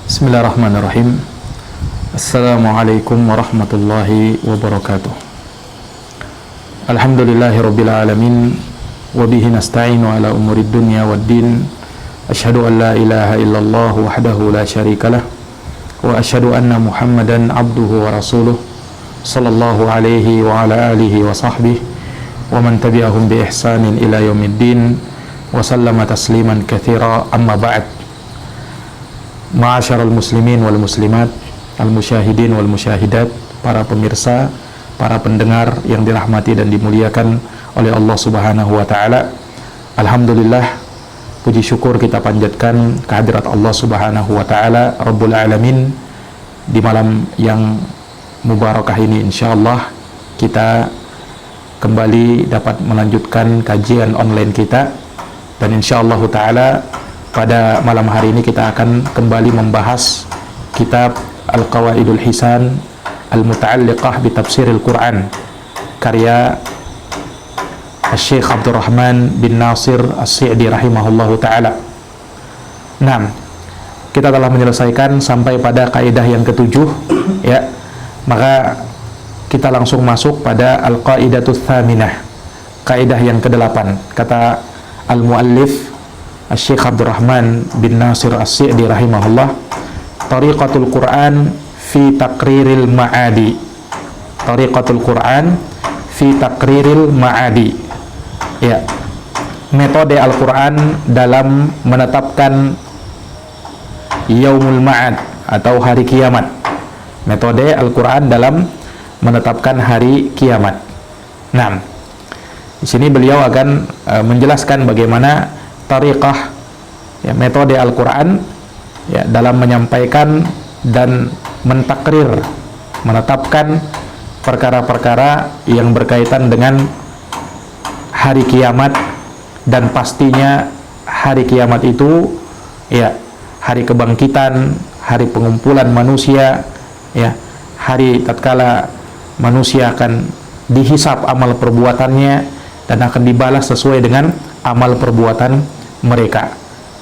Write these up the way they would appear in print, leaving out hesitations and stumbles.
Bismillahirrahmanirrahim. Assalamualaikum warahmatullahi wabarakatuh. Alhamdulillahirabbil alamin wa bihi nasta'inu ala umurid dunya waddin. Asyhadu an la ilaha illallah wahdahu la syarikalah wa asyhadu anna Muhammadan abduhu wa rasuluh sallallahu alaihi wa ala alihi wa sahbihi wa man tabi'ahum bi ihsanin ila yaumiddin wa sallama tasliman katsira, amma ba'd. Ma'asyiral muslimin wal muslimat, al-musyahidin wal musyahidat, para pemirsa, para pendengar yang dirahmati dan dimuliakan oleh Allah Subhanahu wa taala. Alhamdulillah, puji syukur kita panjatkan kehadirat Allah Subhanahu wa taala Rabbul alamin. Di malam yang mubarakah ini insyaallah kita kembali dapat melanjutkan kajian online kita, dan insyaallah taala pada malam hari ini kita akan kembali membahas kitab Al-Qawaidul Hisan Al-Muta'alliqah bi Tafsiril Quran, karya Syekh Abdurrahman bin Nasir As-Sa'di rahimahullahu ta'ala. Nah, kita telah menyelesaikan sampai pada kaidah yang ketujuh, ya. Maka kita langsung masuk pada Al-Qaidatus Tsaminah, kaidah yang kedelapan. Kata Al-Muallif Syekh Abdurrahman bin Nasir As-Sa'di rahimahullah, tariqatul Quran fi taqriril ma'adi. Tariqatul Quran fi taqriril ma'adi. Ya, metode Al-Quran dalam menetapkan yaumul ma'ad atau hari kiamat. Metode Al-Quran dalam menetapkan hari kiamat. Nah, di sini beliau akan menjelaskan bagaimana tariqah, ya, metode Al-Quran, ya, dalam menyampaikan dan mentakrir, menetapkan perkara-perkara yang berkaitan dengan hari kiamat. Dan pastinya hari kiamat itu, ya, hari kebangkitan, hari pengumpulan manusia, ya, hari tatkala manusia akan dihisab amal perbuatannya dan akan dibalas sesuai dengan amal perbuatan mereka.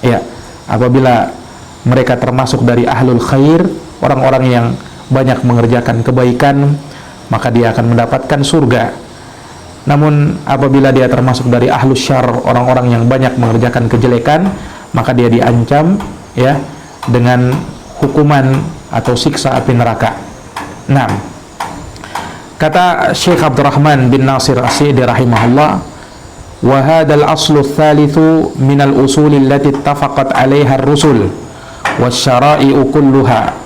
Ya, apabila mereka termasuk dari ahlul khair, orang-orang yang banyak mengerjakan kebaikan, maka dia akan mendapatkan surga. Namun apabila dia termasuk dari ahlus syarr, orang-orang yang banyak mengerjakan kejelekan, maka dia diancam, ya, dengan hukuman atau siksa api neraka. Nah, kata Syekh Abdurrahman bin Nasir As-Sa'di rahimahullah, wa hadzal aslu tsalitsu minal usuli allati ittafaqat 'alaiha ar-rusul wasyara'i'u kulluha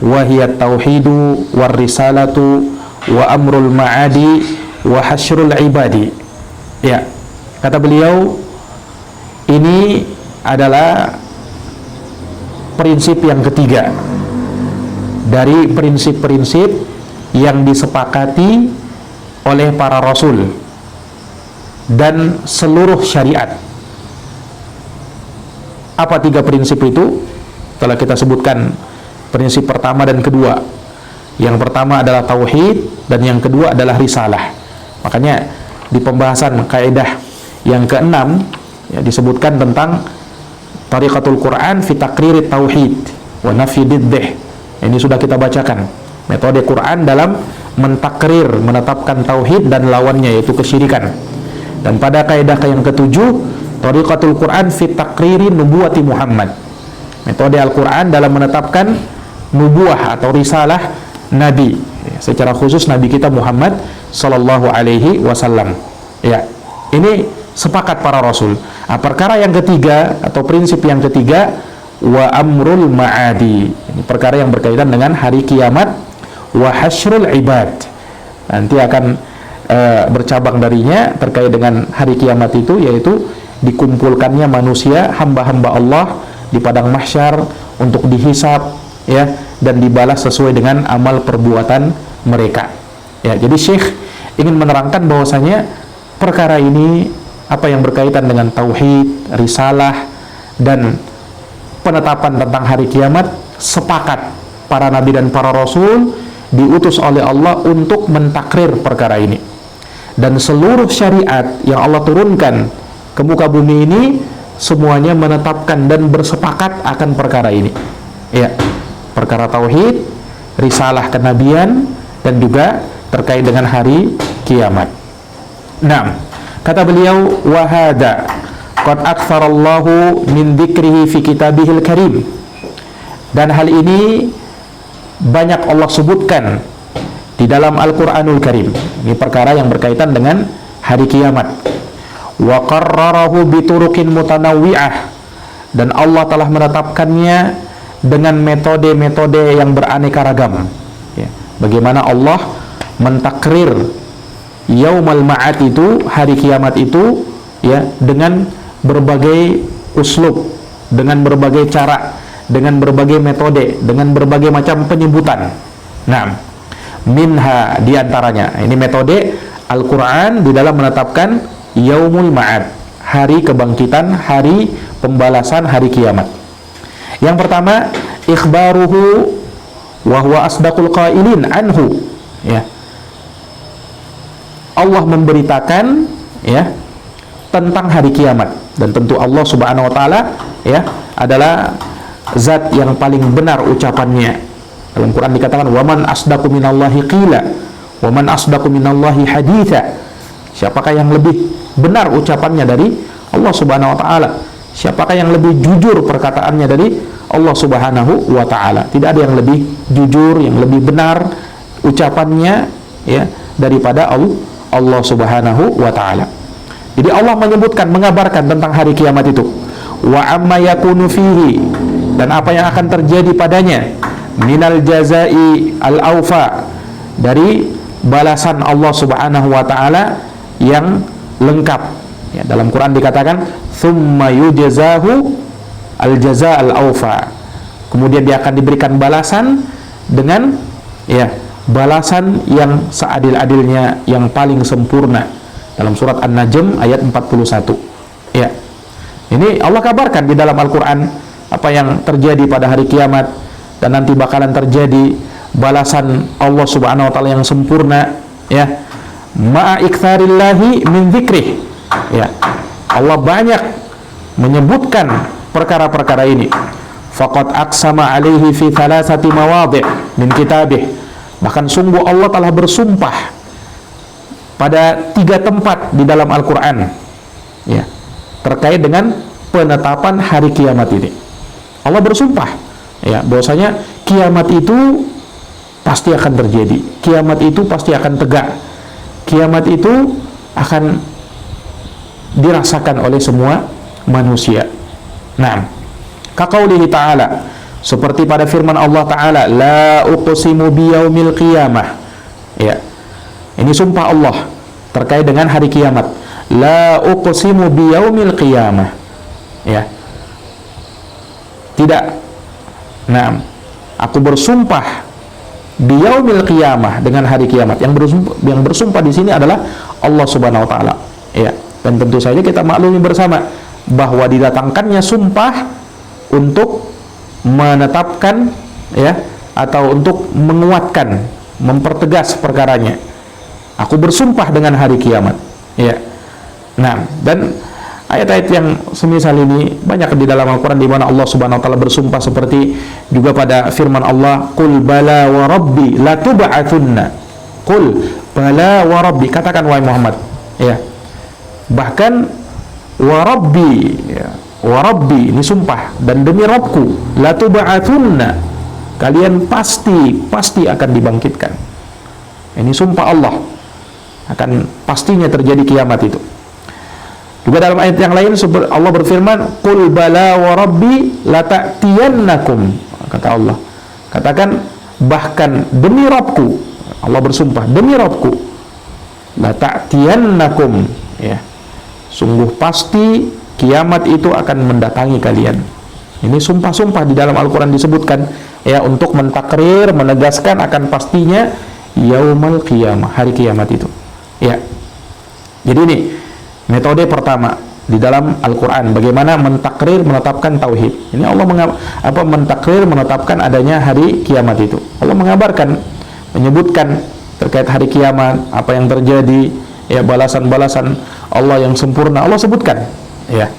wa hiya at-tauhidu war-risalatu wa amrul ma'adi wa hasyrul ibadi. Ya, kata beliau, ini adalah prinsip yang ketiga dari prinsip-prinsip yang disepakati oleh para rasul dan seluruh syariat. Apa tiga prinsip itu? Telah kita sebutkan prinsip pertama dan kedua. Yang pertama adalah tauhid dan yang kedua adalah risalah. Makanya di pembahasan kaidah yang keenam, ya, disebutkan tentang tariqatul Quran fi taqririt tauhid wa nafyi diddih. Ini sudah kita bacakan. Metode Quran dalam mentakrir, menetapkan tauhid dan lawannya yaitu kesyirikan. Dan pada kaidah yang ketujuh, tariqatul Quran fi taqriri nubuwati Muhammad. Metode Al-Quran dalam menetapkan nubuah atau risalah Nabi, secara khusus Nabi kita Muhammad sallallahu alaihi wasallam. Ya, ini sepakat para rasul. Nah, perkara yang ketiga atau prinsip yang ketiga, wa amrul ma'adi. Ini perkara yang berkaitan dengan hari kiamat, wa hasyrul ibad. Nanti akan bercabang darinya terkait dengan hari kiamat itu, yaitu dikumpulkannya manusia, hamba-hamba Allah di padang mahsyar untuk dihisab, ya, dan dibalas sesuai dengan amal perbuatan mereka. Ya, jadi Syekh ingin menerangkan bahwasanya perkara ini, apa yang berkaitan dengan tauhid, risalah, dan penetapan tentang hari kiamat, sepakat para nabi dan para rasul diutus oleh Allah untuk mentakrir perkara ini. Dan seluruh syariat yang Allah turunkan ke muka bumi ini semuanya menetapkan dan bersepakat akan perkara ini. Ya, perkara tauhid, risalah kenabian, dan juga terkait dengan hari kiamat. Nah, kata beliau, wahada qad aktsarallahu min dzikrihi fi kitabihil karim. Dan hal ini banyak Allah sebutkan di dalam Al-Qur'anul Karim. Ini perkara yang berkaitan dengan hari kiamat. Wa qarrarahu bi turuqin mutanawwi'ah, dan Allah telah menetapkannya dengan metode-metode yang beraneka ragam. Ya, bagaimana Allah mentakrir yaumal ma'ad itu, hari kiamat itu, ya, dengan berbagai uslub, dengan berbagai cara, dengan berbagai metode, dengan berbagai macam penyebutan. Nah, minha diantaranya, ini metode Al-Quran di dalam menetapkan yaumul ma'ad, hari kebangkitan, hari pembalasan, hari kiamat. Yang pertama, ikhbaruhu wa huwa asdaqul qailin anhu. Ya, Allah memberitakan, ya, tentang hari kiamat, dan tentu Allah Subhanahu wa taala, ya, adalah zat yang paling benar ucapannya. Dalam Quran dikatakan, waman asdaqu minallahi qila, waman asdaqu minallahi haditha. Siapakah yang lebih benar ucapannya dari Allah Subhanahu wa taala? Siapakah yang lebih jujur perkataannya dari Allah Subhanahu wa taala? Tidak ada yang lebih jujur, yang lebih benar ucapannya, ya, daripada Allah Subhanahu wa taala. Jadi Allah menyebutkan, mengabarkan tentang hari kiamat itu. Wa amma yakunu fihi, dan apa yang akan terjadi padanya, minal jazai al-aufa, dari balasan Allah Subhanahu wa taala yang lengkap. Ya, dalam Quran dikatakan tsumma yujzahu al-jaza al-aufa. Kemudian dia akan diberikan balasan dengan, ya, balasan yang seadil-adilnya, yang paling sempurna. Dalam surat An-Najm ayat 41. Ya. Ini Allah kabarkan di dalam Al-Qur'an apa yang terjadi pada hari kiamat, dan nanti bakalan terjadi balasan Allah Subhanahu wa taala yang sempurna, ya. Ma'a iktsarillahi min dzikrih. Ya. Allah banyak menyebutkan perkara-perkara ini. Faqad aqsama alaihi fi thalathati mawadhi' min kitabih. Bahkan sungguh Allah telah bersumpah pada 3 tempat di dalam Al-Quran, ya, terkait dengan penetapan hari kiamat ini. Allah bersumpah, ya, bahwasanya kiamat itu pasti akan terjadi, kiamat itu pasti akan tegak, kiamat itu akan dirasakan oleh semua manusia. Nah, kaqaulihi ta'ala, seperti pada firman Allah Ta'ala, la uqsimu biyaumil qiyamah. Ya, ini sumpah Allah terkait dengan hari kiamat. La uqsimu biyaumil qiyamah. Ya, tidak. Nah, aku bersumpah biyaumil qiyamah, dengan hari kiamat. Yang bersumpah di sini adalah Allah Subhanahu wa taala. Ya, dan tentu saja kita maklumi bersama bahwa didatangkannya sumpah untuk menetapkan, ya, atau untuk menguatkan, mempertegas perkaranya. Aku bersumpah dengan hari kiamat, ya. Nah, dan ayat-ayat yang semisal ini banyak di dalam Al-Quran di mana Allah Subhanahu wa taala bersumpah, seperti juga pada firman Allah, qul bala wa rabbi la tub'atsunna. Qul bala wa rabbi, katakan wahai Muhammad, ya. Bahkan wa rabbi, ya, wa rabbi, ini sumpah, dan demi Rabbku, la tub'atsunna, kalian pasti akan dibangkitkan. Ini sumpah Allah, akan pastinya terjadi kiamat itu. Juga dalam ayat yang lain Allah berfirman, qul bala wa rabbi la ta'tiyannakum, kata Allah, katakan bahkan demi Rabbku, Allah bersumpah, demi Rabbku, la ta'tiyannakum, ya, sungguh pasti kiamat itu akan mendatangi kalian. Ini sumpah-sumpah di dalam Al-Quran disebutkan, ya, untuk mentakrir, menegaskan akan pastinya yaumul qiyamah, hari kiamat itu. Ya. Jadi ini metode pertama di dalam Al-Quran, bagaimana mentakrir, menetapkan tauhid. Ini Allah mentakrir, menetapkan adanya hari kiamat itu. Allah mengabarkan, menyebutkan terkait hari kiamat, apa yang terjadi, ya, balasan-balasan Allah yang sempurna Allah sebutkan, ya.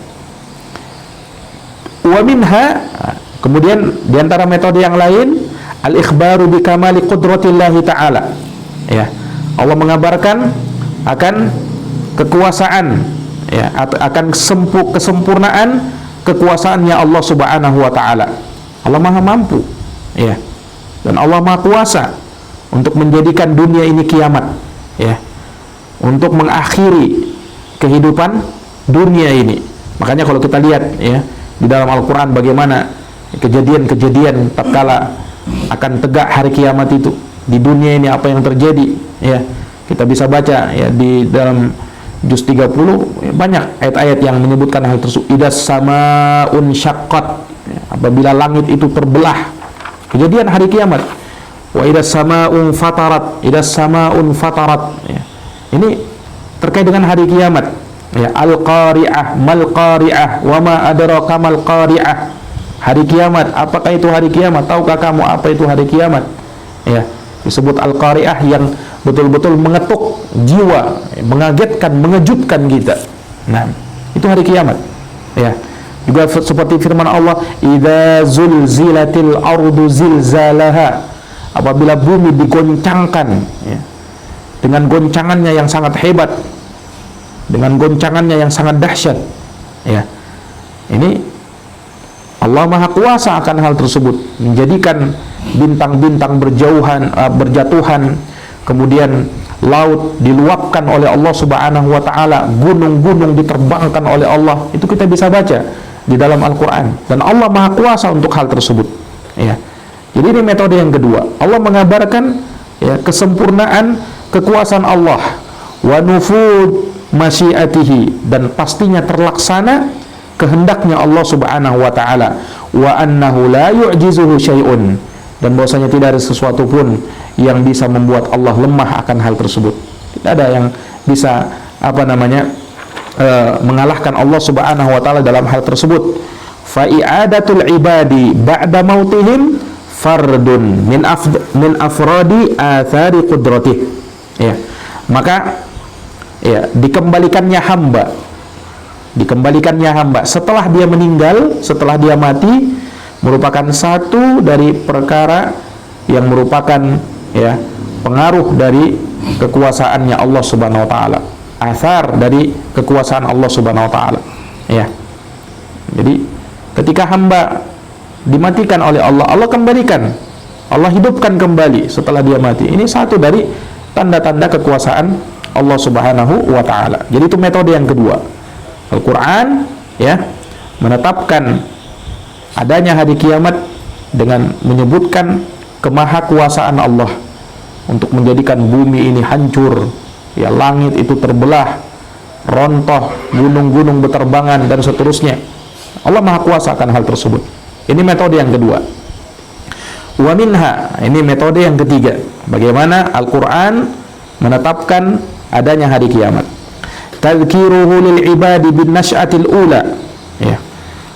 Wa minha, kemudian diantara metode yang lain, al-ikhbaru bi kamali qudratillahi ta'ala. Ya, Allah mengabarkan akan kekuasaan, ya, akan kesempurnaan kekuasaannya Allah Subhanahu wa taala. Allah Maha mampu, ya. Dan Allah Maha kuasa untuk menjadikan dunia ini kiamat, ya. Untuk mengakhiri kehidupan dunia ini. Makanya kalau kita lihat, ya, di dalam Al-Qur'an bagaimana kejadian-kejadian tatkala akan tegak hari kiamat itu di dunia ini, apa yang terjadi, ya. Kita bisa baca, ya, di dalam juz 30, ya, banyak ayat-ayat yang menyebutkan hal tersebut. Idas samaun syaqqat, ya, apabila langit itu terbelah, kejadian hari kiamat. Wa idas samaun fatarat, ya. Ini terkait dengan hari kiamat, ya. Al-qari'ah, mal qari'ah, wa ma adraka mal qari'ah. Hari kiamat, apakah itu hari kiamat? Tahukah kamu apa itu hari kiamat? Ya, disebut al-qari'ah, yang betul-betul mengetuk jiwa, mengagetkan, mengejutkan kita. Nah, itu hari kiamat. Ya. Juga seperti firman Allah, idza zulzilatil ardu zilzalaha, apabila bumi digoncangkan, ya, dengan goncangannya yang sangat hebat, dengan goncangannya yang sangat dahsyat, ya. Ini Allah Maha Kuasa akan hal tersebut, menjadikan bintang-bintang berjatuhan, kemudian laut diluapkan oleh Allah Subhanahu wa taala, gunung-gunung diterbangkan oleh Allah. Itu kita bisa baca di dalam Al-Qur'an, dan Allah Maha Kuasa untuk hal tersebut, ya. Jadi ini metode yang kedua. Allah mengabarkan, ya, kesempurnaan kekuasaan Allah, wa nufud masyiatihi, dan pastinya terlaksana kehendaknya Allah Subhanahu wa taala, wa annahu la yu'jizuhu syai'un, dan bahwasanya tidak ada sesuatu pun yang bisa membuat Allah lemah akan hal tersebut. Tidak ada yang bisa mengalahkan Allah Subhanahu wa taala dalam hal tersebut. Fa i'adatul ibadi ba'da mautihim fardun min afradi athari qudratih. Ya. Maka, ya, dikembalikannya hamba setelah dia meninggal, setelah dia mati, merupakan satu dari perkara yang merupakan, ya, pengaruh dari kekuasaannya Allah Subhanahu wa taala, athar dari kekuasaan Allah Subhanahu wa taala, ya. Jadi ketika hamba dimatikan oleh Allah, Allah kembalikan, Allah hidupkan kembali setelah dia mati. Ini satu dari tanda-tanda kekuasaan Allah Subhanahu wa taala. Jadi itu metode yang kedua. Al-Qur'an, ya, menetapkan adanya hari kiamat dengan menyebutkan kemahakuasaan Allah untuk menjadikan bumi ini hancur, ya, langit itu terbelah, rontoh, gunung-gunung berterbangan, dan seterusnya. Allah Maha Kuasa akan hal tersebut. Ini metode yang kedua. Wa minha, ini metode yang ketiga. Bagaimana Al-Qur'an menetapkan adanya hari kiamat. Tadhkiruhu lil ibadi bin nasy'atil ula, ya.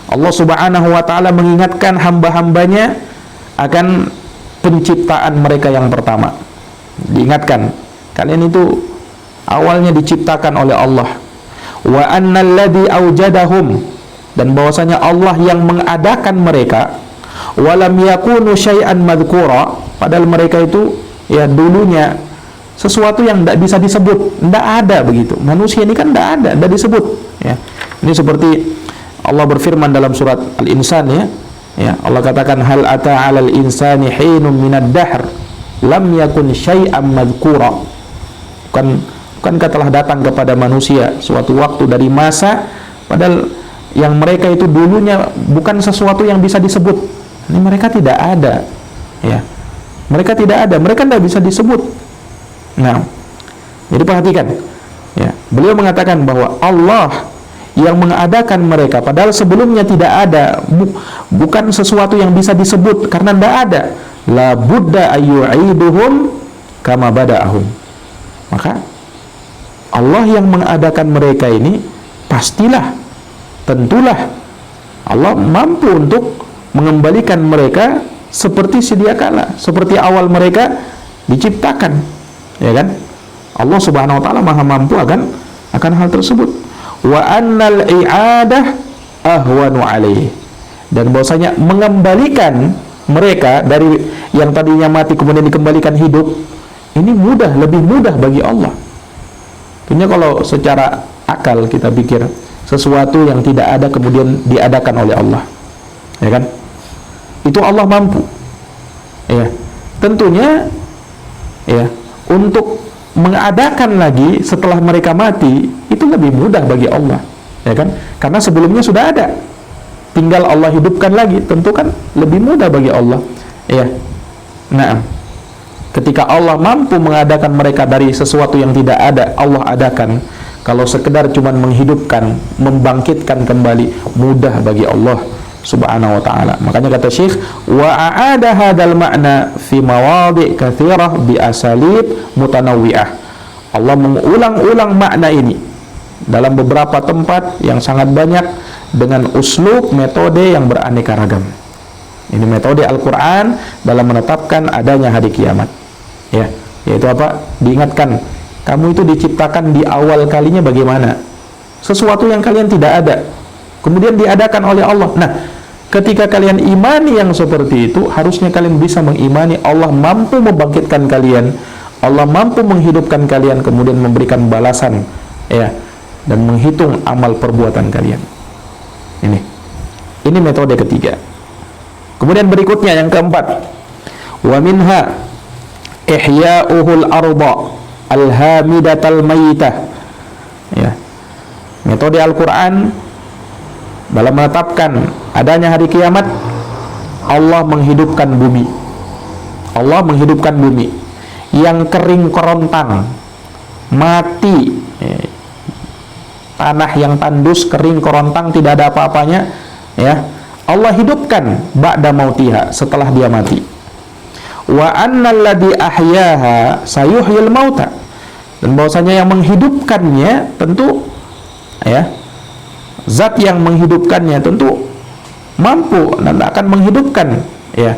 Allah Subhanahu wa taala mengingatkan hamba-hambanya akan penciptaan mereka yang pertama. Diingatkan, kalian itu awalnya diciptakan oleh Allah. Wa annal ladzi aujadahum, dan bahwasanya Allah yang mengadakan mereka. Walam yakunu syai'an madhkura, padahal mereka itu, ya, dulunya sesuatu yang tidak bisa disebut, tidak ada begitu. Manusia ini kan tidak ada, tidak disebut, ya. Ini seperti Allah berfirman dalam surat Al-Insan, ya. Ya, Allah katakan, hal ata 'alal insani hinun minad dahr lam yakun syai'an madhkura. Bukankah telah datang kepada manusia suatu waktu dari masa, padahal yang mereka itu dulunya bukan sesuatu yang bisa disebut. Ini mereka tidak ada, ya. Mereka tidak ada, mereka tidak bisa disebut. Nah, jadi perhatikan, ya. Beliau mengatakan bahwa Allah yang mengadakan mereka, padahal sebelumnya tidak ada, bukan sesuatu yang bisa disebut karena tidak ada. La budda ayyu'iduhum kama bada'ahum. Maka Allah yang mengadakan mereka ini, pastilah, tentulah Allah mampu untuk mengembalikan mereka seperti sedia kala, seperti awal mereka diciptakan, ya kan? Allah Subhanahu wa taala Maha mampu akan hal tersebut. Wa annal i'adah ahwanu alaihi, dan bahwasanya mengembalikan mereka dari yang tadinya mati kemudian dikembalikan hidup ini mudah, lebih mudah bagi Allah. Tentunya kalau secara akal kita pikir sesuatu yang tidak ada kemudian diadakan oleh Allah, ya kan? Itu Allah mampu. Ya, tentunya ya untuk mengadakan lagi setelah mereka mati itu lebih mudah bagi Allah, ya kan? Karena sebelumnya sudah ada, tinggal Allah hidupkan lagi, tentu kan lebih mudah bagi Allah, ya. Nah, ketika Allah mampu mengadakan mereka dari sesuatu yang tidak ada, Allah adakan. Kalau sekedar cuman menghidupkan, membangkitkan kembali, mudah bagi Allah subhanahu wa ta'ala. Makanya kata Syekh, wa a'ada hadal ma'na fi mawadhi' katsirah bi asalib mutanawwi'ah. Allah mengulang-ulang makna ini dalam beberapa tempat yang sangat banyak dengan uslub metode yang beraneka ragam. Ini metode Al-Qur'an dalam menetapkan adanya hari kiamat. Ya, yaitu apa? Diingatkan, kamu itu diciptakan di awal kalinya bagaimana? Sesuatu yang kalian tidak ada, kemudian diadakan oleh Allah. Nah, ketika kalian imani yang seperti itu, harusnya kalian bisa mengimani Allah mampu membangkitkan kalian, Allah mampu menghidupkan kalian, kemudian memberikan balasan, ya, dan menghitung amal perbuatan kalian. Ini metode ketiga. Kemudian berikutnya yang keempat, wa minha ihya'uhul arda al-hamidatal mayyitah. Ya. Metode Al-Qur'an dalam menetapkan adanya hari kiamat, Allah menghidupkan bumi. Allah menghidupkan bumi yang kering kerontang, mati, tanah yang tandus, kering kerontang, tidak ada apa-apanya, ya. Allah hidupkan ba'da mautiha, setelah dia mati. Wa annal ladzi ahyaha sayuhyil mauta. Dan bahwasanya yang menghidupkannya tentu, ya, zat yang menghidupkannya tentu mampu dan akan menghidupkan, ya,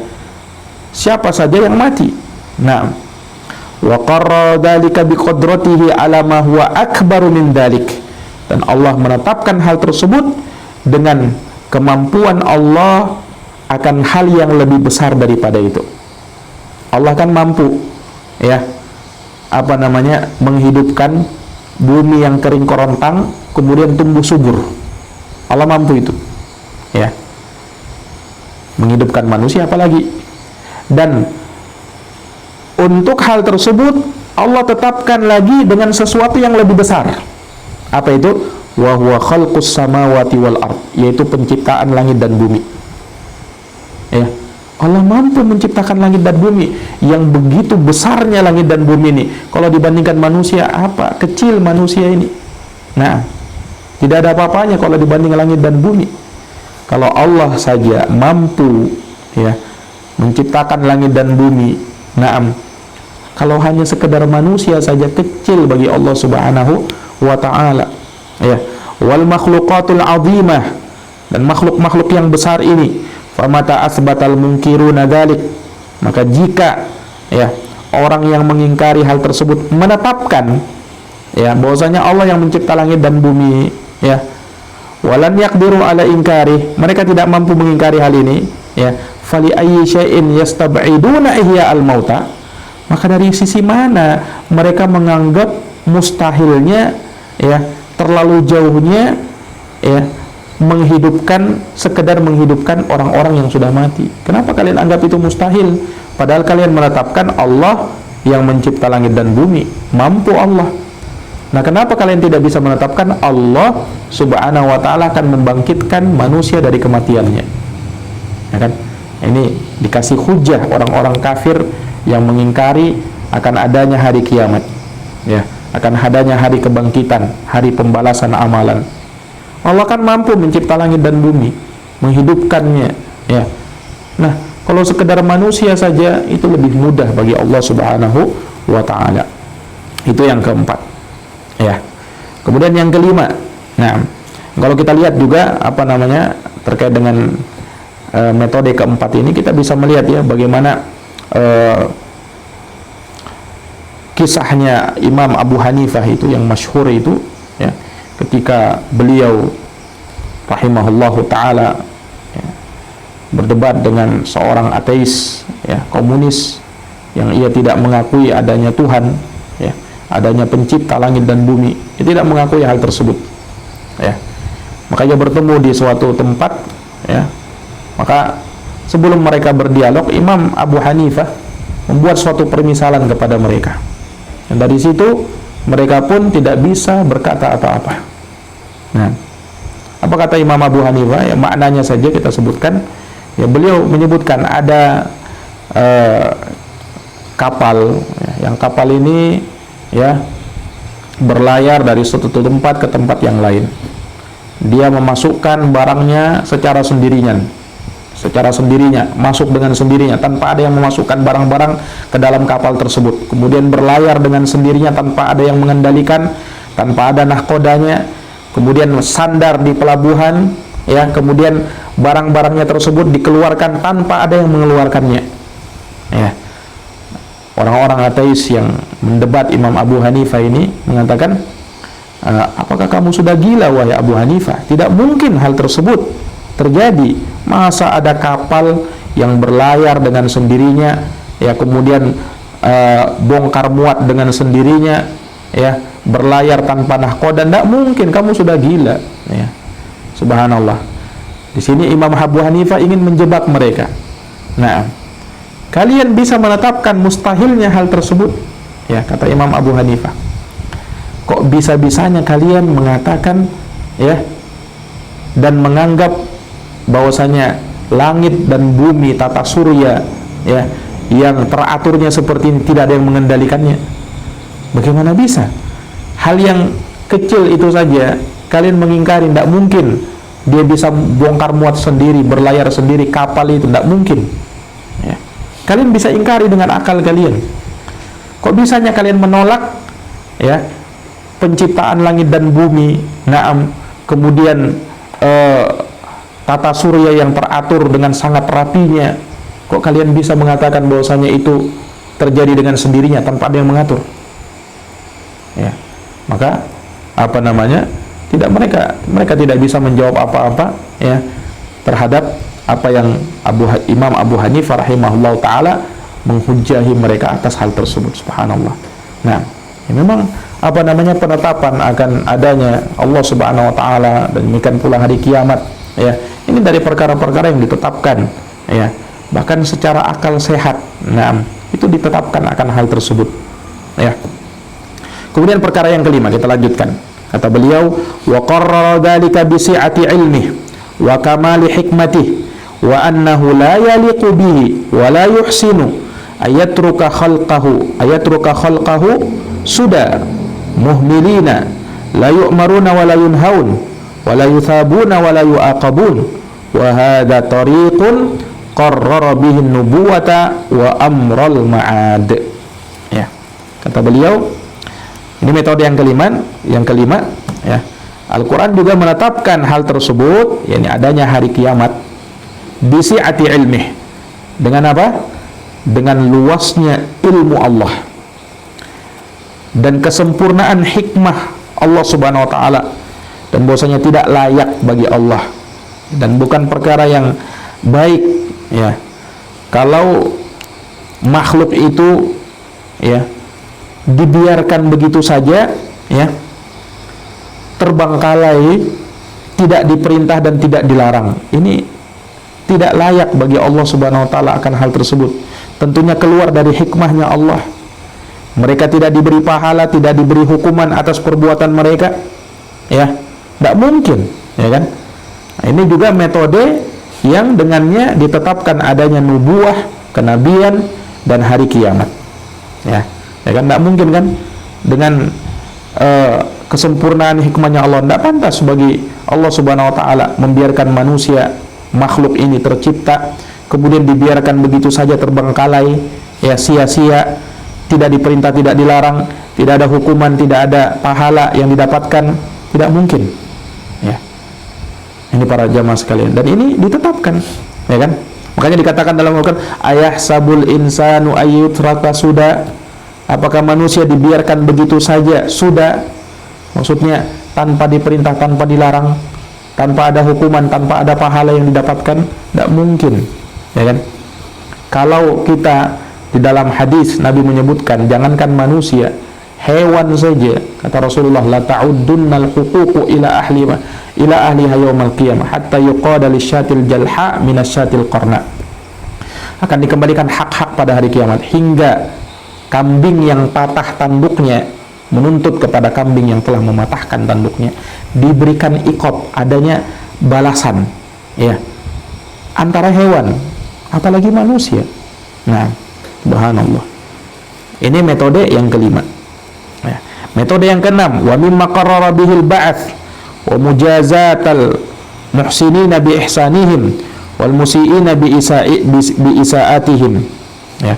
siapa saja yang mati. Nah, wa qarra dzalika biqudratihi ala ma huwa akbaru min dzalik. Dan Allah menetapkan hal tersebut dengan kemampuan Allah akan hal yang lebih besar daripada itu. Allah kan mampu, ya, menghidupkan bumi yang kering kerontang kemudian tumbuh subur. Allah mampu itu, ya, menghidupkan manusia apalagi. Dan untuk hal tersebut Allah tetapkan lagi dengan sesuatu yang lebih besar. Apa itu? Wa huwa khalqus samawati wal ard, yaitu penciptaan langit dan bumi. Ya, Allah mampu menciptakan langit dan bumi yang begitu besarnya. Langit dan bumi ini kalau dibandingkan manusia, apa kecil manusia ini. Nah, tidak ada apa-apanya kalau dibanding langit dan bumi. Kalau Allah saja mampu, ya, menciptakan langit dan bumi, naam, kalau hanya sekedar manusia saja kecil bagi Allah subhanahu wa ta'ala, ya. Wal makhluqatul azimah, dan makhluk-makhluk yang besar ini, famata asbatal munkiruna dzalik, maka jika, ya, orang yang mengingkari hal tersebut menetapkan, ya, bahwasanya Allah yang mencipta langit dan bumi, ya, walan yaqdiru ala inkari, mereka tidak mampu mengingkari hal ini, ya, fali ayyi syai'in yastab'iduna ihya al-mauta, maka dari sisi mana mereka menganggap mustahilnya, ya, terlalu jauhnya, ya, sekedar menghidupkan orang-orang yang sudah mati. Kenapa kalian anggap itu mustahil? Padahal kalian menetapkan Allah yang mencipta langit dan bumi, mampu Allah. Nah, kenapa kalian tidak bisa menetapkan Allah subhanahu wa ta'ala akan membangkitkan manusia dari kematiannya? Ya kan? Ini dikasih hujah orang-orang kafir yang mengingkari akan adanya hari kiamat, ya, akan adanya hari kebangkitan, hari pembalasan amalan. Allah kan mampu mencipta langit dan bumi, menghidupkannya, ya. Nah, kalau sekedar manusia saja itu lebih mudah bagi Allah subhanahu wa ta'ala. Itu yang keempat, ya. Kemudian yang kelima, nah, kalau kita lihat juga terkait dengan metode keempat ini, kita bisa melihat, ya, bagaimana kisahnya Imam Abu Hanifah itu yang masyhur itu, ya, ketika beliau rahimahullahu ta'ala, ya, berdebat dengan seorang ateis, ya, komunis, yang ia tidak mengakui adanya Tuhan, ya, adanya pencipta langit dan bumi. Ia tidak mengakui hal tersebut, ya. Makanya bertemu di suatu tempat, ya. Maka sebelum mereka berdialog, Imam Abu Hanifah membuat suatu permisalan kepada mereka. Dan dari situ mereka pun tidak bisa berkata apa-apa. Nah, apa kata Imam Abu Hanifah? Ya, maknanya saja kita sebutkan. Ya, beliau menyebutkan ada kapal, ya, yang kapal ini, ya, berlayar dari suatu tempat ke tempat yang lain. Dia memasukkan barangnya secara sendirinya, masuk dengan sendirinya tanpa ada yang memasukkan barang-barang ke dalam kapal tersebut. Kemudian berlayar dengan sendirinya tanpa ada yang mengendalikan, tanpa ada nahkodanya. Kemudian sandar di pelabuhan, ya, kemudian barang-barangnya tersebut dikeluarkan tanpa ada yang mengeluarkannya, ya. Orang-orang ateis yang mendebat Imam Abu Hanifah ini mengatakan, apakah kamu sudah gila wahai Abu Hanifah? Tidak mungkin hal tersebut terjadi. Masa ada kapal yang berlayar dengan sendirinya, ya, kemudian bongkar muat dengan sendirinya, ya, berlayar tanpa nahkoda? Tidak mungkin, kamu sudah gila, ya. Subhanallah. Di sini Imam Abu Hanifah ingin menjebak mereka. Nah, kalian bisa menetapkan mustahilnya hal tersebut, ya, kata Imam Abu Hanifah. Kok bisa-bisanya kalian mengatakan, ya, dan menganggap bahwasanya langit dan bumi, tata surya, ya, yang teraturnya seperti ini tidak ada yang mengendalikannya? Bagaimana bisa? Hal yang kecil itu saja kalian mengingkari. Tidak mungkin dia bisa bongkar muat sendiri, berlayar sendiri, kapal itu tidak mungkin, ya. Kalian bisa ingkari dengan akal kalian. Kok bisanya kalian menolak, ya, penciptaan langit dan bumi, naam, kemudian tata surya yang teratur dengan sangat rapinya? Kok kalian bisa mengatakan bahwasanya itu terjadi dengan sendirinya tanpa ada yang mengatur? Ya, maka apa namanya? Mereka tidak bisa menjawab apa-apa, ya, terhadap apa yang Imam Abu Hanifah rahimahullah taala menghujahi mereka atas hal tersebut. Subhanallah. Nah, ya, memang apa namanya, penetapan akan adanya Allah Subhanahu wa taala dan demikian pula hari kiamat, ya, ini dari perkara-perkara yang ditetapkan, ya, bahkan secara akal sehat. Nah, itu ditetapkan akan hal tersebut, ya. Kemudian perkara yang kelima, kita lanjutkan. Kata beliau, wa qarrara dzalika bi si'ati ilmihi wa kamali hikmatihi wa annahu la yaliqu bihi wa la yuhsinu ayatruka khalqahu suda muhmilina la yu'maruna wa la yunhaun wa la yuthabuna wa la yu'aqabun wa hadha tariqun qarrara bihi an-nubuwata wa amral ma'ad. Ya, kata beliau, ini metode yang kelima, ya. Al-Quran juga menetapkan hal tersebut, yakni adanya hari kiamat, bisi'ati ilmih, dengan apa? Dengan luasnya ilmu Allah dan kesempurnaan hikmah Allah Subhanahu wa taala, dan bahwasanya tidak layak bagi Allah dan bukan perkara yang baik, ya, kalau makhluk itu, ya, dibiarkan begitu saja, ya, terbangkalai, tidak diperintah dan tidak dilarang. Ini tidak layak bagi Allah Subhanahu wa taala akan hal tersebut. Tentunya keluar dari hikmahnya Allah. Mereka tidak diberi pahala, tidak diberi hukuman atas perbuatan mereka, ya, tidak mungkin, ya kan? Nah, ini juga metode yang dengannya ditetapkan adanya nubuah, kenabian, dan hari kiamat, ya. Ya kan, tidak mungkin kan dengan kesempurnaan hikmahnya Allah. Tidak pantas bagi Allah Subhanahu wa taala membiarkan manusia, makhluk ini tercipta, kemudian dibiarkan begitu saja terbengkalai, ya, sia-sia, tidak diperintah, tidak dilarang, tidak ada hukuman, tidak ada pahala yang didapatkan. Tidak mungkin, ya. Ini para jamaah sekalian, dan ini ditetapkan, ya kan? Makanya dikatakan dalam Al-Quran, ayahsabul insanu ayyutraka suda. Apakah manusia dibiarkan begitu saja, sudah, maksudnya tanpa diperintah, tanpa dilarang, tanpa ada hukuman, tanpa ada pahala yang didapatkan? Tidak mungkin, ya kan? Kalau kita di dalam hadis Nabi menyebutkan, jangankan manusia, hewan saja, kata Rasulullah, la ta'uddunnal huququ ila ahliha yaumal qiyamah hatta yuqada lisyatil jalha minasyatil qarna. Akan dikembalikan hak-hak pada hari kiamat, hingga kambing yang patah tanduknya menuntut kepada kambing yang telah mematahkan tanduknya, diberikan iqab, adanya balasan, ya, antara hewan, apalagi manusia. Nah, subhanallah. Ini metode yang kelima. Ya. Metode yang keenam, wa mimma qarrara bihil ba'ats wa mujazatal muhsinina bi ihsanihim wal musiiina bi isaatihim. Ya.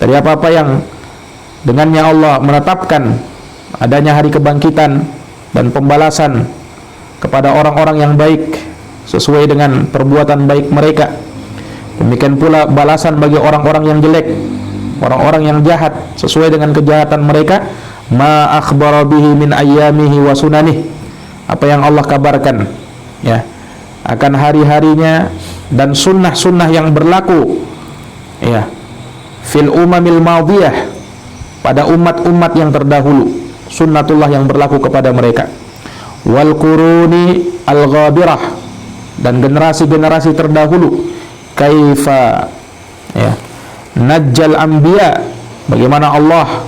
Dari apa-apa yang dengannya Allah menetapkan adanya hari kebangkitan dan pembalasan kepada orang-orang yang baik sesuai dengan perbuatan baik mereka. Demikian pula balasan bagi orang-orang yang jelek, orang-orang yang jahat sesuai dengan kejahatan mereka. Ma akhbara bihi min ayyamihi wa sunanih, apa yang Allah kabarkan, ya, akan hari-harinya dan sunnah-sunnah yang berlaku, ya, fil umamil madiyah, pada umat-umat yang terdahulu, sunnatullah yang berlaku kepada mereka. Wal quruni al-ghabirah, dan generasi-generasi terdahulu. Kaifa, ya, najjal anbiya, bagaimana Allah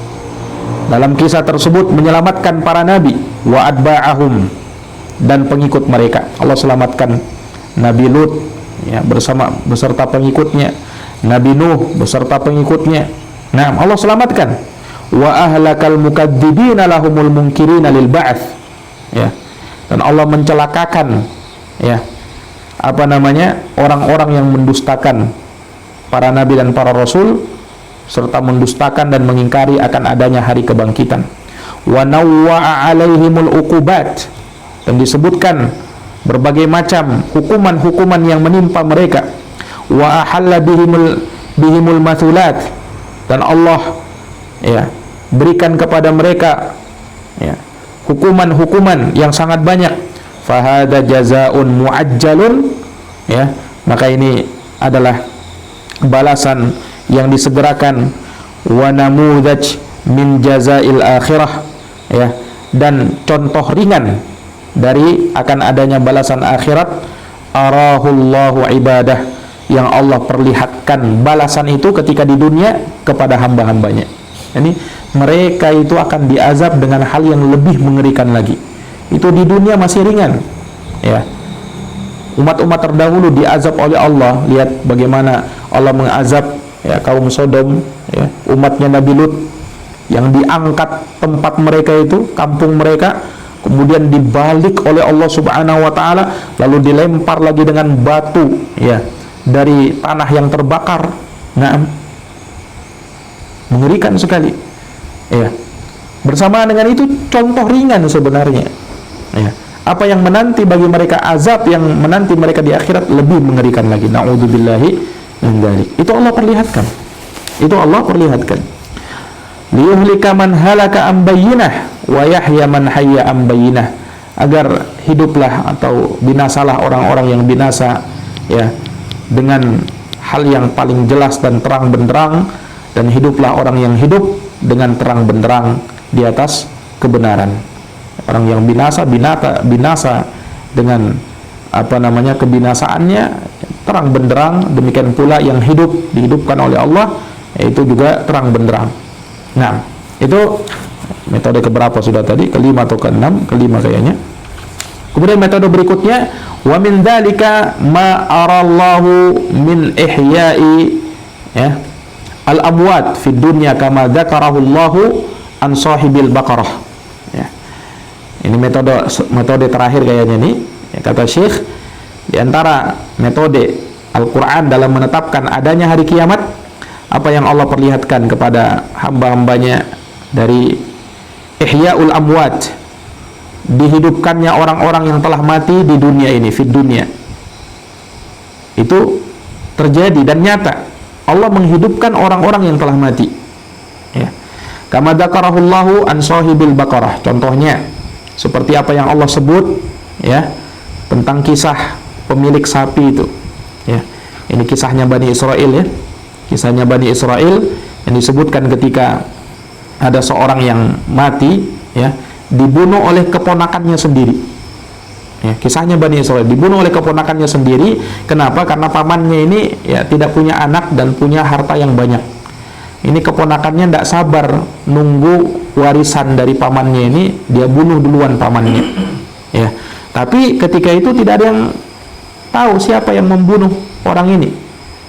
dalam kisah tersebut menyelamatkan para nabi, wa adba'ahum, dan pengikut mereka. Allah selamatkan Nabi Lut, ya, beserta pengikutnya, Nabi Nuh beserta pengikutnya. Nah, Allah selamatkan. Wa ahlakal mukadzibina lahumul munkirina lil ba'ats, ya, dan Allah mencelakakan, ya, apa namanya, orang-orang yang mendustakan para nabi dan para rasul, serta mendustakan dan mengingkari akan adanya hari kebangkitan. Wa nawwa'a 'alaihimul uqubat, dan disebutkan berbagai macam hukuman-hukuman yang menimpa mereka. Wa ahalla bihimul mathulat, dan Allah, ya, berikan kepada mereka, ya, hukuman-hukuman yang sangat banyak. Fahada jazaa'un mu'ajjalun, ya, maka ini adalah balasan yang disegerakan. Wa namudaj min jazail akhirah, ya, dan contoh ringan dari akan adanya balasan akhirat. Arahullahu ibadah, yang Allah perlihatkan balasan itu ketika di dunia kepada hamba-hambanya. Ini mereka itu akan diazab dengan hal yang lebih mengerikan lagi. Itu di dunia masih ringan, ya. Umat-umat terdahulu diazab oleh Allah. Lihat bagaimana Allah mengazab, ya, kaum Sodom, ya, umatnya Nabi Lut, yang diangkat tempat mereka itu, kampung mereka, kemudian dibalik oleh Allah Subhanahu wa taala, lalu dilempar lagi dengan batu, ya, dari tanah yang terbakar. Nah, mengerikan sekali, ya. Bersamaan dengan itu contoh ringan sebenarnya, ya, apa yang menanti bagi mereka, azab yang menanti mereka di akhirat lebih mengerikan lagi. Na'udzubillahi min dzalik. Itu Allah perlihatkan. Itu Allah perlihatkan. Liyuhlika man halaka am bayyinah wa yahya man hayya am bayyinah, agar hiduplah atau binasalah orang-orang yang binasa, ya, dengan hal yang paling jelas dan terang benderang, dan hiduplah orang yang hidup dengan terang benderang di atas kebenaran. Orang yang binasa dengan apa namanya, kebinasaannya terang benderang. Demikian pula yang hidup dihidupkan oleh Allah, yaitu juga terang benderang. Nah, itu metode keberapa sudah tadi? Kelima atau keenam? Kelima kayaknya. Kemudian metode berikutnya, wa min dzalika ma arallahu min ihya'i, ya, al-amwat fid dunya kama dzakarahu Allahu an sahibil baqarah, ya. Ini metode terakhir kayaknya nih, ya, kata Syekh, di antara metode Al-Qur'an dalam menetapkan adanya hari kiamat, apa yang Allah perlihatkan kepada hamba-hambanya dari ihya'ul amwat, dihidupkannya orang-orang yang telah mati di dunia ini, fid dunya. Itu terjadi dan nyata. Allah menghidupkan orang-orang yang telah mati, ya. Kama dzakarahullahu an sahibil baqarah. Contohnya seperti apa yang Allah sebut, ya, tentang kisah pemilik sapi itu. Ya, ini kisahnya Bani Israel ya. Kisahnya Bani Israel yang disebutkan ketika ada seorang yang mati ya, dibunuh oleh keponakannya sendiri. Ya, kisahnya Bani Israel dibunuh oleh keponakannya sendiri. Kenapa? Karena pamannya ini ya tidak punya anak dan punya harta yang banyak. Ini keponakannya tidak sabar nunggu warisan dari pamannya ini, dia bunuh duluan pamannya. Ya, tapi ketika itu tidak ada yang tahu siapa yang membunuh orang ini.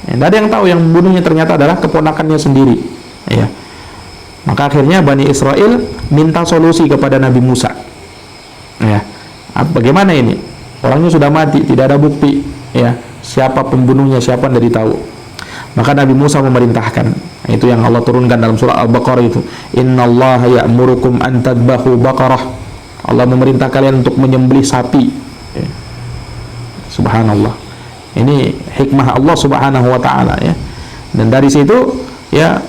Tidak ada yang tahu yang membunuhnya ternyata adalah keponakannya sendiri. Ya. Maka akhirnya Bani Israel minta solusi kepada Nabi Musa. Ya. Bagaimana ini? Orangnya sudah mati, tidak ada bukti. Ya. Siapa pembunuhnya, siapa tidak ditahu. Maka Nabi Musa memerintahkan. Itu yang Allah turunkan dalam surah Al-Baqarah itu. Innallaha ya'murukum an tadbahu baqarah. Allah memerintah kalian untuk menyembelih sapi. Ya. Subhanallah. Ini hikmah Allah Subhanahu wa taala ya. Dan dari situ ya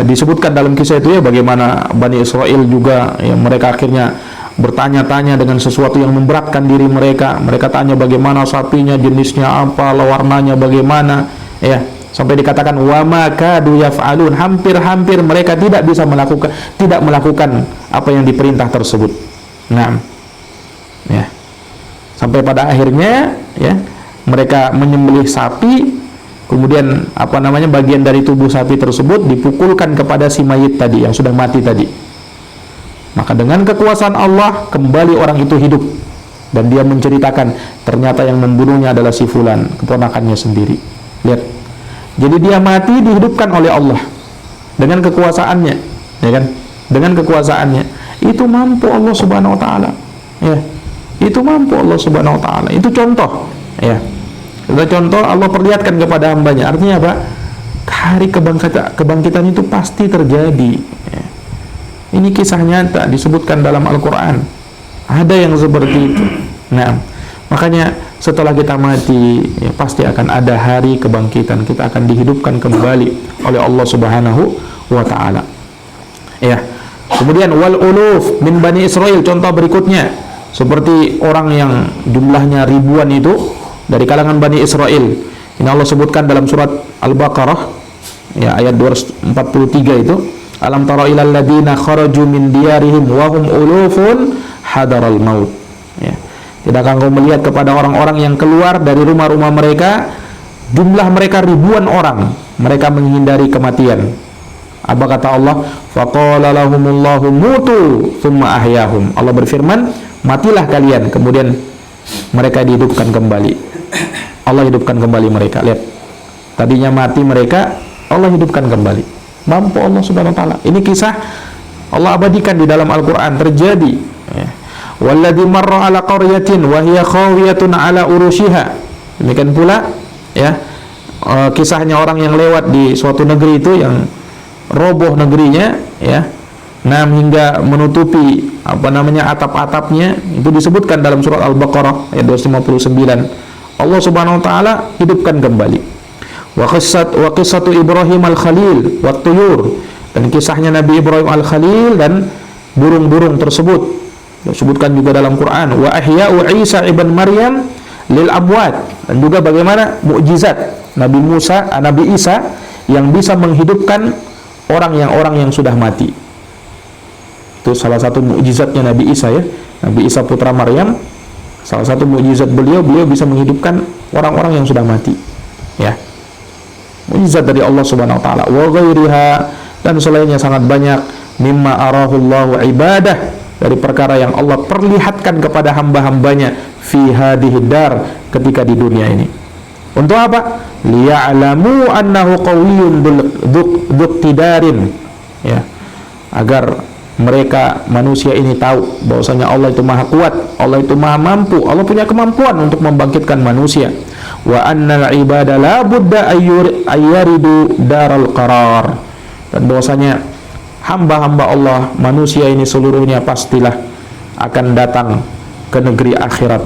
disebutkan dalam kisah itu ya bagaimana Bani Israel juga ya, mereka akhirnya bertanya-tanya dengan sesuatu yang memberatkan diri mereka. Mereka tanya bagaimana sapinya, jenisnya apa, warnanya bagaimana ya. Sampai dikatakan wa ma kadu yaf'alun, hampir-hampir mereka tidak melakukan apa yang diperintah tersebut. Nah, ya. Sampai pada akhirnya ya mereka menyembelih sapi, kemudian bagian dari tubuh sapi tersebut dipukulkan kepada si mayit tadi yang sudah mati tadi. Maka dengan kekuasaan Allah kembali orang itu hidup dan dia menceritakan ternyata yang membunuhnya adalah si fulan, keponakannya sendiri. Lihat. Jadi dia mati dihidupkan oleh Allah dengan kekuasaannya, ya kan? Dengan kekuasaannya. Itu mampu Allah Subhanahu wa taala. Ya. Itu mampu Allah Subhanahu wa taala. Itu contoh, ya. Itu contoh Allah perlihatkan kepada hambanya. Artinya apa? Hari kebangkitan itu pasti terjadi. Ya. Ini kisah nyata disebutkan dalam Al-Quran. Ada yang seperti itu. Nah, makanya setelah kita mati ya, pasti akan ada hari kebangkitan. Kita akan dihidupkan kembali oleh Allah Subhanahu wa taala. Ya. Kemudian wal uluf min Bani Israel, contoh berikutnya seperti orang yang jumlahnya ribuan itu dari kalangan Bani Israel. Ini Allah sebutkan dalam surat Al-Baqarah ya ayat 243 itu, alam tara ilal ladina kharaju min diyarihim wa hum ulufun hadaral maut. Ya. Tidakkah engkau melihat kepada orang-orang yang keluar dari rumah-rumah mereka, jumlah mereka ribuan orang, mereka menghindari kematian. Apa kata Allah? Faqala lahumullahu mutu tsumma ahyahum. Allah berfirman, matilah kalian, kemudian mereka dihidupkan kembali. Allah hidupkan kembali mereka. Lihat, tadinya mati mereka, Allah hidupkan kembali. Mampu Allah Subhanahu wa taala. Ini kisah Allah abadikan di dalam Al-Qur'an, terjadi. Ya. Walladzi marra ala qaryatin wa hiya khawiyatun ala urushiha. Demikian pula ya kisahnya orang yang lewat di suatu negeri itu yang roboh negerinya ya. Nah, hingga menutupi atap-atapnya, itu disebutkan dalam surat Al-Baqarah ayat 259. Allah Subhanahu wa taala hidupkan kembali. Wa qissatu Ibrahim al-Khalil wat tuyur, dan kisahnya Nabi Ibrahim al-Khalil dan burung-burung tersebut disebutkan juga dalam Quran. Wa ahya'u Isa ibn Maryam lil amwat, dan juga bagaimana mukjizat Nabi Isa yang bisa menghidupkan orang yang sudah mati. Itu salah satu mukjizatnya Nabi Isa ya. Nabi Isa putra Maryam, salah satu mukjizat beliau bisa menghidupkan orang-orang yang sudah mati. Ya. Mukjizat dari Allah Subhanahu wa taala. Wa ghairiha, dan selainnya sangat banyak mimma arahullahu ibadah, dari perkara yang Allah perlihatkan kepada hamba-hambanya fi hadhihi dar, ketika di dunia ini. Untuk apa? Liya'lamu annahu qawiyyun dzuktidarin, ya, agar mereka manusia ini tahu bahwasanya Allah itu maha kuat, Allah itu maha mampu, Allah punya kemampuan untuk membangkitkan manusia. Wa annal ibada la budda ayyaridu daral qarar, dan bahwasanya hamba-hamba Allah, manusia ini seluruhnya pastilah akan datang ke negeri akhirat,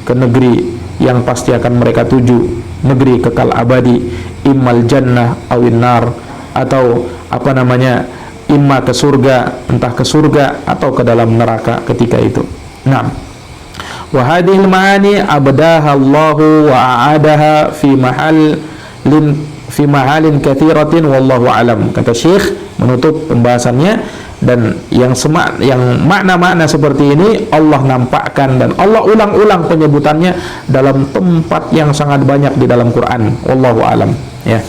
ke negeri yang pasti akan mereka tuju, negeri kekal abadi, immal jannah awin nar, atau imma ke surga, entah ke surga atau ke dalam neraka ketika itu. Nah, wa hadhihi al-ma'ani abdaha Allahu wa a'adaha fi mahalin katsiratin wallahu alam. Kata Syekh menutup pembahasannya, dan yang makna-makna seperti ini Allah nampakkan dan Allah ulang-ulang penyebutannya dalam tempat yang sangat banyak di dalam Quran. Wallahu alam, ya.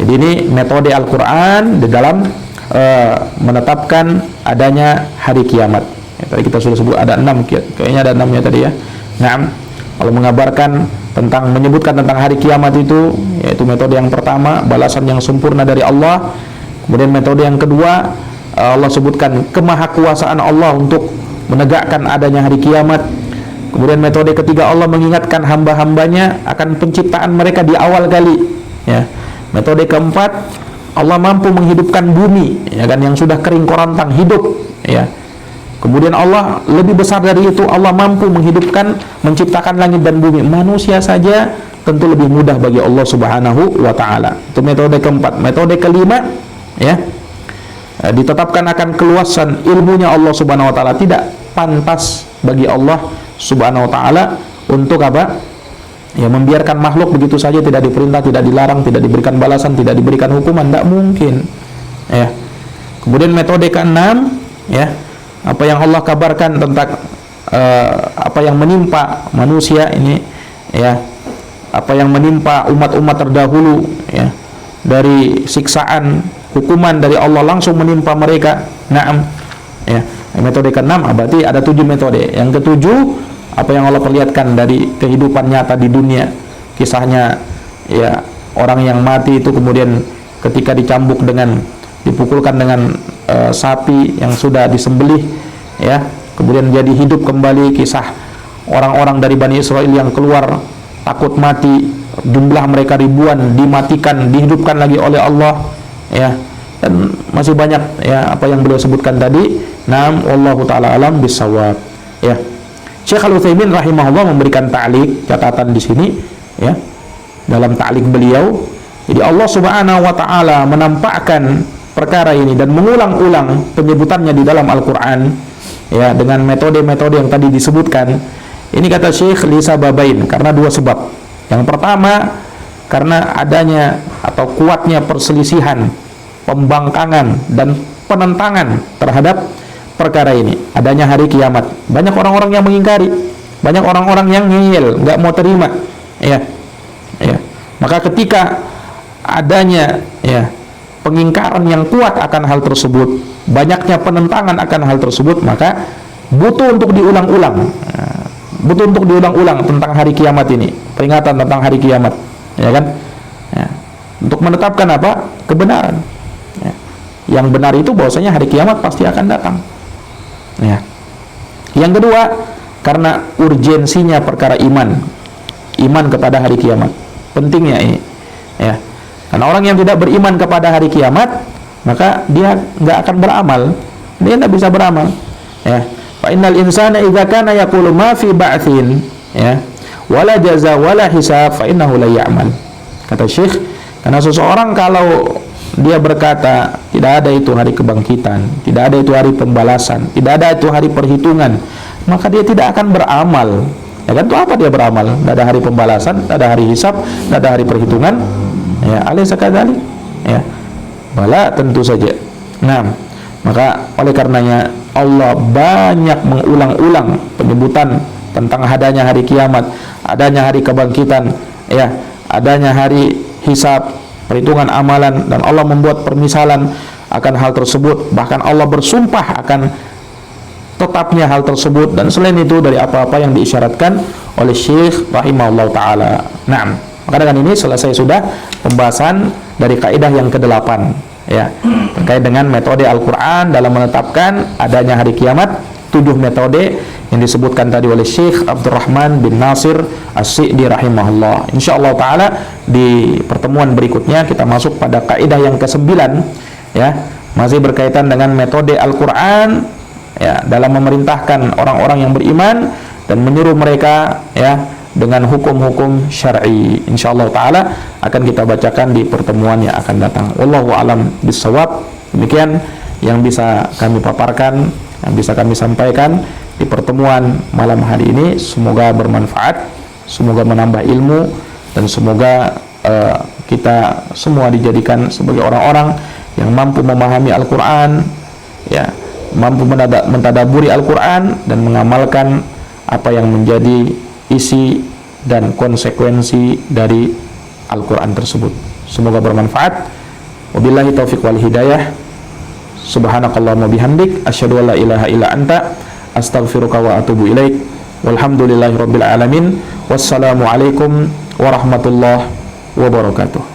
Jadi ini metode Al-Quran di dalam menetapkan adanya hari kiamat. Ya, tadi kita sudah sebut ada 6, kayaknya ada 6 ya tadi ya. Nah, kalau mengabarkan tentang menyebutkan tentang hari kiamat itu, yaitu metode yang pertama, balasan yang sempurna dari Allah. Kemudian metode yang kedua, Allah sebutkan kemahakuasaan Allah untuk menegakkan adanya hari kiamat. Kemudian metode ketiga, Allah mengingatkan hamba-hambanya akan penciptaan mereka di awal kali, ya. Metode keempat, Allah mampu menghidupkan bumi, ya kan, yang sudah kering korantang hidup, ya. Kemudian Allah lebih besar dari itu, Allah mampu menghidupkan, menciptakan langit dan bumi. Manusia saja tentu lebih mudah bagi Allah Subhanahu wa taala. Itu metode keempat. Metode kelima, ya, ditetapkan akan keluasan ilmunya Allah Subhanahu wa taala. Tidak pantas bagi Allah Subhanahu wa taala untuk apa? Ya, membiarkan makhluk begitu saja, tidak diperintah, tidak dilarang, tidak diberikan balasan, tidak diberikan hukuman, tidak mungkin, ya. Kemudian metode keenam, ya, apa yang Allah kabarkan tentang apa yang menimpa manusia ini, ya, apa yang menimpa umat-umat terdahulu, ya, dari siksaan, hukuman dari Allah langsung menimpa mereka. Naam, ya. Metode keenam, berarti ada 7 metode. Yang ketujuh, apa yang Allah perlihatkan dari kehidupan nyata di dunia, kisahnya, ya, orang yang mati itu kemudian ketika dicambuk dengan, dipukulkan dengan sapi yang sudah disembelih, ya, kemudian jadi hidup kembali. Kisah orang-orang dari Bani Israel yang keluar takut mati, jumlah mereka ribuan, dimatikan, dihidupkan lagi oleh Allah, ya, dan masih banyak, ya, apa yang beliau sebutkan tadi. Naam, wallahu taala alam bisawab, ya. Syekh Al-Utsaimin rahimahullah memberikan ta'liq, catatan di sini, ya, dalam ta'liq beliau. Jadi Allah Subhanahu wa taala menampakkan perkara ini dan mengulang-ulang penyebutannya di dalam Al-Qur'an, ya, dengan metode-metode yang tadi disebutkan. Ini kata Syekh li sababain, karena 2 sebab. Yang pertama, karena adanya atau kuatnya perselisihan, pembangkangan dan penentangan terhadap perkara ini, adanya hari kiamat. Banyak orang-orang yang mengingkari, banyak orang-orang yang ngeyel, nggak mau terima, ya, ya. Maka ketika adanya, ya, pengingkaran yang kuat akan hal tersebut, banyaknya penentangan akan hal tersebut, maka butuh untuk diulang-ulang, butuh untuk diulang-ulang tentang hari kiamat ini, peringatan tentang hari kiamat, ya kan, ya, untuk menetapkan apa? Kebenaran, ya. Yang benar itu bahwasanya hari kiamat pasti akan datang, ya. Yang kedua, karena urgensinya perkara iman kepada hari kiamat, pentingnya ini, ya. Karena orang yang tidak beriman kepada hari kiamat, maka dia nggak akan beramal, dia tidak bisa beramal, ya. Fa innal insana idza kana yaqulu ma fi ba'tsin, ya, wala jaza wala hisab fa innahu la ya'mal. Kata Syekh, karena seseorang kalau dia berkata tidak ada itu hari kebangkitan, tidak ada itu hari pembalasan, tidak ada itu hari perhitungan, maka dia tidak akan beramal, ya kan? Itu apa dia beramal? Tidak ada hari pembalasan, tidak ada hari hisab, tidak ada hari perhitungan, ya, alaysa kadzalik, ya. Bala, tentu saja. Nah, maka oleh karenanya Allah banyak mengulang-ulang penyebutan tentang adanya hari kiamat, adanya hari kebangkitan, ya, adanya hari hisab, perhitungan amalan, dan Allah membuat permisalan akan hal tersebut. Bahkan Allah bersumpah akan tetapnya hal tersebut, dan selain itu dari apa-apa yang diisyaratkan oleh Syekh rahimahullah ta'ala. Nah, maka dengan ini selesai sudah pembahasan dari kaidah yang ke-8, ya, terkait dengan metode Al-Quran dalam menetapkan adanya hari kiamat. 7 metode yang disebutkan tadi oleh Syekh Abdurrahman bin Nasir As-Sa'di rahimahullah. Insyaallah ta'ala di pertemuan berikutnya kita masuk pada kaidah yang ke-9, ya, masih berkaitan dengan metode Al-Quran, ya, dalam memerintahkan orang-orang yang beriman dan menyuruh mereka, ya, dengan hukum-hukum syar'i. Insyaallah ta'ala akan kita bacakan di pertemuan yang akan datang. Wallahu a'lam bishawab. Demikian yang bisa kami paparkan, yang bisa kami sampaikan. di pertemuan malam hari ini. Semoga bermanfaat, semoga menambah ilmu, dan semoga kita semua dijadikan sebagai orang-orang yang mampu memahami Al-Quran, ya, mampu mentadaburi Al-Quran dan mengamalkan apa yang menjadi isi dan konsekuensi dari Al-Quran tersebut. Semoga bermanfaat. Wabillahi taufiq wal hidayah. Subhanakallahumma bihamdik, asyhadu an la ilaha illa anta, astaghfiruka wa atubu ilaik. Walhamdulillahi rabbil alamin. Wassalamu alaikum warahmatullahi wabarakatuh.